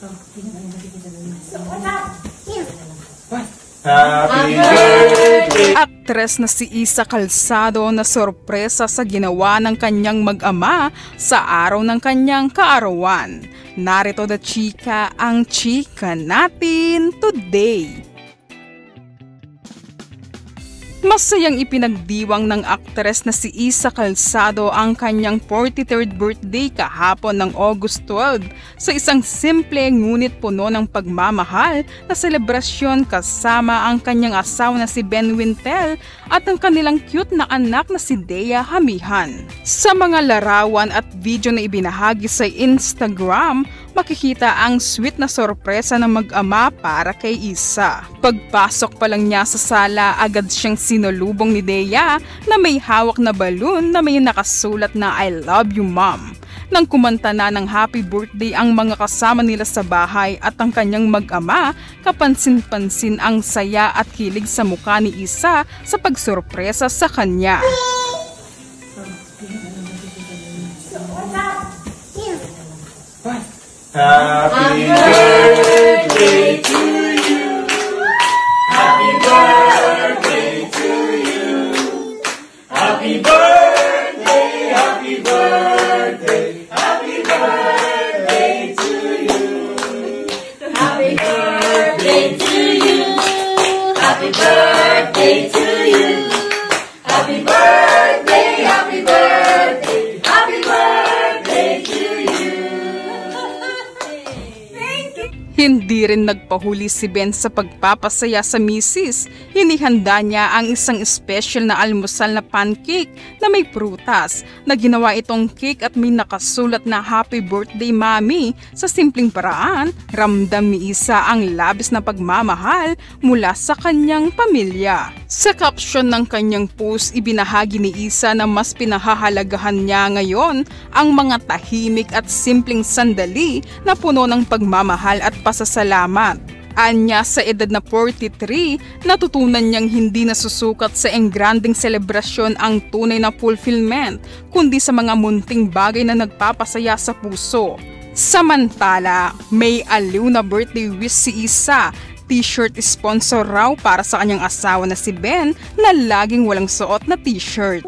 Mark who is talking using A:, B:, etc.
A: Happy birthday!
B: Aktres na si Isa Calzado na sorpresa sa ginawa ng kanyang mag-ama sa araw ng kanyang kaarawan. Narito na chika ang chika natin today. Masayang ipinagdiwang ng aktres na si Isa Calzado ang kanyang 43rd birthday kahapon ng August 12 sa isang simple ngunit puno ng pagmamahal na selebrasyon kasama ang kanyang asawa na si Ben Wintel at ang kanilang cute na anak na si Dea Hamihan. Sa mga larawan at video na ibinahagi sa Instagram, makikita ang sweet na sorpresa ng mag-ama para kay Isa. Pagpasok pa lang niya sa sala, agad siyang sinulubong ni Dea na may hawak na balloon na may nakasulat na I love you mom. Nang kumanta na ng happy birthday ang mga kasama nila sa bahay at ang kanyang mag-ama, kapansin-pansin ang saya at kilig sa mukha ni Isa sa pagsorpresa sa kanya.
A: Happy birthday to you. Happy birthday to you. Happy birthday, happy birthday, happy birthday to you.
C: Happy birthday to you. Happy birthday to you. Happy birthday, happy birthday, happy birthday to you.
B: Hindi rin nagpahuli si Ben sa pagpapasaya sa misis. Hinihanda niya ang isang special na almusal na pancake na may prutas na ginawa itong cake at may nakasulat na happy birthday mommy. Sa simpleng paraan, ramdam ni Isa ang labis na pagmamahal mula sa kanyang pamilya. Sa caption ng kanyang post, ibinahagi ni Isa na mas pinahahalagahan niya ngayon ang mga tahimik at simpleng sandali na puno ng pagmamahal at pasasalamat. Anya, sa edad na 43, natutunan niyang hindi nasusukat sa engranding selebrasyon ang tunay na fulfillment, kundi sa mga munting bagay na nagpapasaya sa puso. Samantala, may aliw na birthday wish si Isa. T-shirt sponsor raw para sa kanyang asawa na si Ben na laging walang suot na t-shirt.